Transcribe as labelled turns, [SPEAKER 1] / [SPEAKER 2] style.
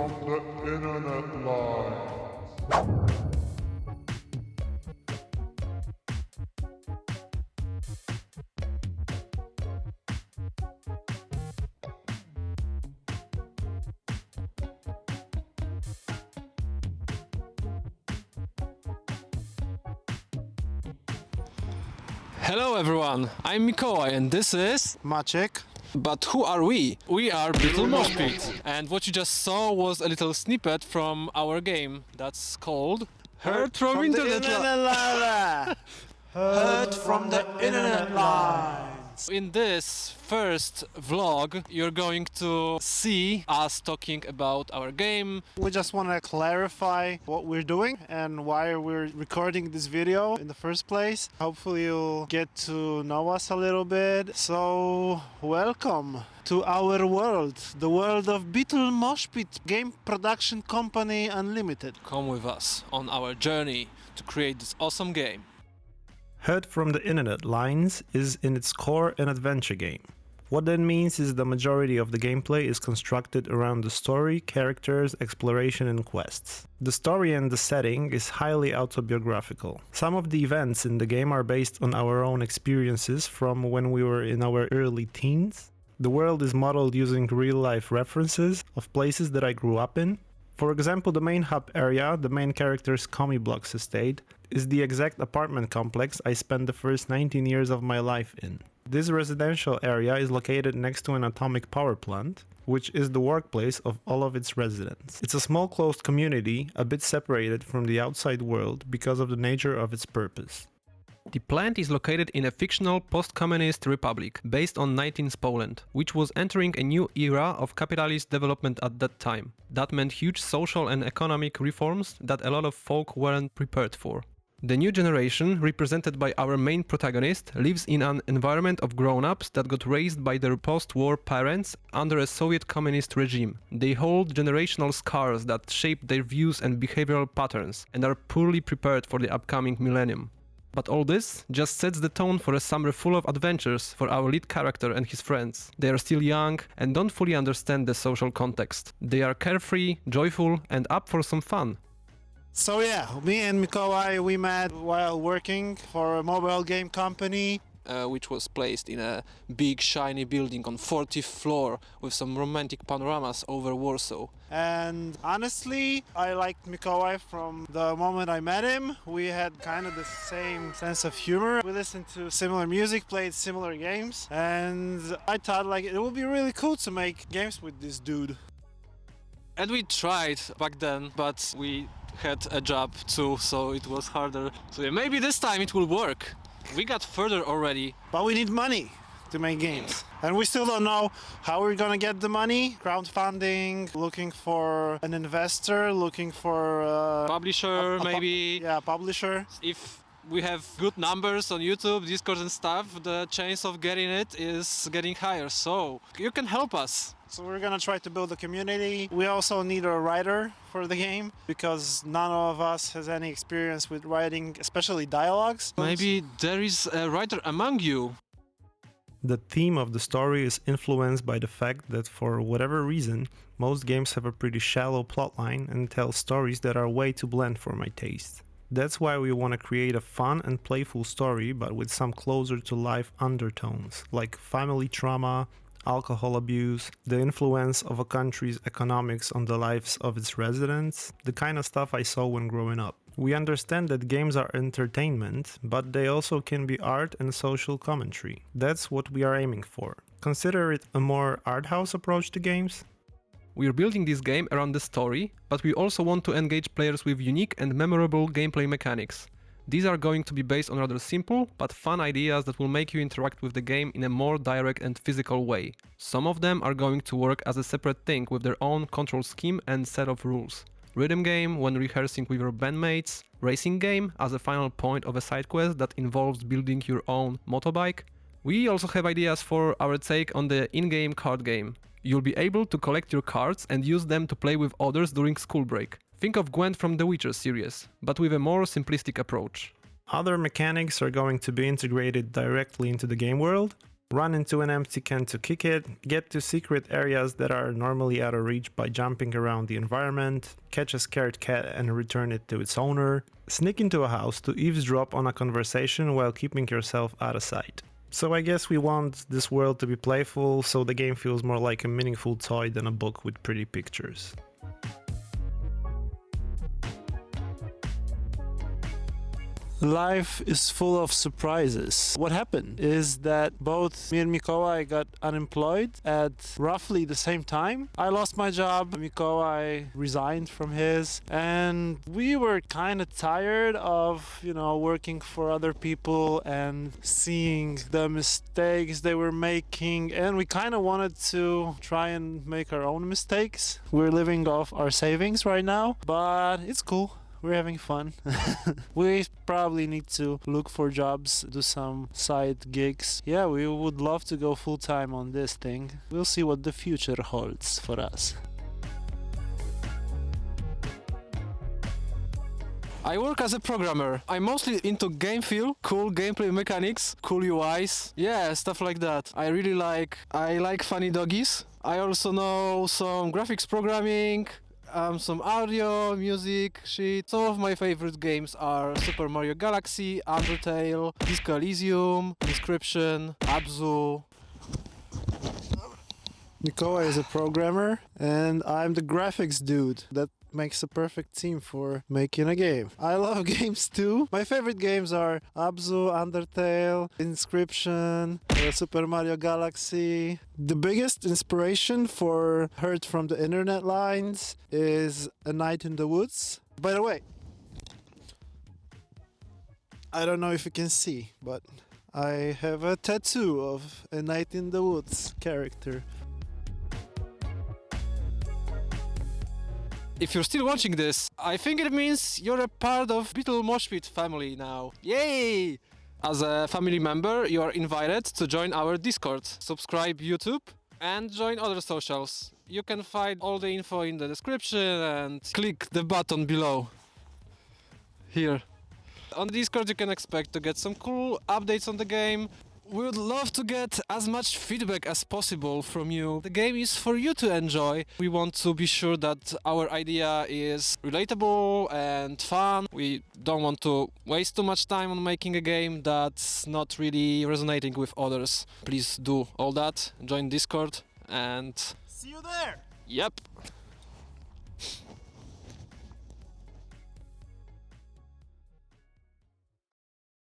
[SPEAKER 1] from the internet line.
[SPEAKER 2] Hello everyone, I'm Mikołaj and this is...
[SPEAKER 3] Maciek.
[SPEAKER 2] But who are we? We are BeetleMoshpit. And what you just saw was a little snippet from our game that's called... Heard from Internet
[SPEAKER 3] line. Heard from the internet line.
[SPEAKER 2] In this first vlog, you're going to see us talking about our game.
[SPEAKER 3] We just want to clarify what we're doing and why we're recording this video in the first place. Hopefully you'll get to know us a little bit. So, welcome to our world, the world of BeetleMoshpit Game Production Company Unlimited.
[SPEAKER 2] Come with us on our journey to create this awesome game.
[SPEAKER 4] Heard from the internet lines is in its core an adventure game. What that means is the majority of the gameplay is constructed around the story, characters, exploration and quests. The story and the setting is highly autobiographical. Some of the events in the game are based on our own experiences from when we were in our early teens. The world is modeled using real-life references of places that I grew up in. For example, the main hub area, the main character's Commie Blocks estate, is the exact apartment complex I spent the first 19 years of my life in. This residential area is located next to an atomic power plant, which is the workplace of all of its residents. It's a small closed community, a bit separated from the outside world because of the nature of its purpose.
[SPEAKER 5] The plant is located in a fictional post-communist republic based on 19th Poland, which was entering a new era of capitalist development at that time. That meant huge social and economic reforms that a lot of folk weren't prepared for. The new generation, represented by our main protagonist, lives in an environment of grown-ups that got raised by their post-war parents under a Soviet communist regime. They hold generational scars that shape their views and behavioral patterns, and are poorly prepared for the upcoming millennium. But all this just sets the tone for a summer full of adventures for our lead character and his friends. They are still young and don't fully understand the social context. They are carefree, joyful and up for some fun.
[SPEAKER 3] So yeah, me and Mikołaj, we met while working for a mobile game company.
[SPEAKER 2] Which was placed in a big shiny building on 40th floor with some romantic panoramas over Warsaw.
[SPEAKER 3] And honestly, I liked Mikołaj from the moment I met him. We had kind of the same sense of humor. We listened to similar music, played similar games, and I thought like it would be really cool to make games with this dude.
[SPEAKER 2] And we tried back then, but we had a job too, so it was harder. So yeah, maybe this time it will work. We got further already.
[SPEAKER 3] But we need money to make games. And we still don't know how we're gonna get the money. Crowdfunding, looking for an investor, looking for...
[SPEAKER 2] Publisher, maybe.
[SPEAKER 3] Yeah, publisher.
[SPEAKER 2] If we have good numbers on YouTube, Discord and stuff, the chance of getting it is getting higher. So you can help us.
[SPEAKER 3] So we're gonna try to build a community. We also need a writer for the game because none of us has any experience with writing, especially dialogues.
[SPEAKER 2] Maybe there is a writer among you.
[SPEAKER 4] The theme of the story is influenced by the fact that for whatever reason, most games have a pretty shallow plotline and tell stories that are way too bland for my taste. That's why we want to create a fun and playful story, but with some closer to life undertones, like family trauma, alcohol abuse, the influence of a country's economics on the lives of its residents, the kind of stuff I saw when growing up. We understand that games are entertainment, but they also can be art and social commentary. That's what we are aiming for. Consider it a more art house approach to games.
[SPEAKER 5] We are building this game around the story, but we also want to engage players with unique and memorable gameplay mechanics. These are going to be based on rather simple but fun ideas that will make you interact with the game in a more direct and physical way. Some of them are going to work as a separate thing with their own control scheme and set of rules. Rhythm game when rehearsing with your bandmates, racing game as a final point of a side quest that involves building your own motorbike. We also have ideas for our take on the in-game card game. You'll be able to collect your cards and use them to play with others during school break. Think of Gwent from the Witcher series, but with a more simplistic approach.
[SPEAKER 4] Other mechanics are going to be integrated directly into the game world. run into an empty can to kick it, get to secret areas that are normally out of reach by jumping around the environment, catch a scared cat and return it to its owner, sneak into a house to eavesdrop on a conversation while keeping yourself out of sight. So I guess we want this world to be playful, so the game feels more like a meaningful toy than a book with pretty pictures.
[SPEAKER 3] Life is full of surprises. What happened is that both me and Mikołaj got unemployed at roughly the same time. I lost my job, Mikołaj resigned from his, and we were kind of tired of, working for other people and seeing the mistakes they were making, and we kind of wanted to try and make our own mistakes. We're living off our savings right now, but it's cool. We're having fun. We probably need to look for jobs, do some side gigs. Yeah, we would love to go full-time on this thing. We'll see what the future holds for us.
[SPEAKER 2] I work as a programmer. I'm mostly into game feel, cool gameplay mechanics, cool UIs, yeah, stuff like that. I like funny doggies. I also know some graphics programming, some audio, music, shit. Some of my favorite games are Super Mario Galaxy, Undertale, Disco Elysium, Inscription, Abzu.
[SPEAKER 3] Mikołaj is a programmer and I'm the graphics dude. That makes a perfect team for making a game. I love games too. My favorite games are Abzu, Undertale, Inscription, Super Mario Galaxy. The biggest inspiration for Heard from the Internet Lines is A Night in the Woods. By the way, I don't know if you can see, but I have a tattoo of A Night in the Woods character.
[SPEAKER 2] If you're still watching this, I think it means you're a part of BeetleMoshpit family now. Yay! As a family member, you are invited to join our Discord, subscribe YouTube, and join other socials. You can find all the info in the description and click the button below. Here. On Discord you can expect to get some cool updates on the game. We would love to get as much feedback as possible from you. The game is for you to enjoy. We want to be sure that our idea is relatable and fun. We don't want to waste too much time on making a game that's not really resonating with others. Please do all that, join Discord, and
[SPEAKER 3] See you there!
[SPEAKER 2] yep.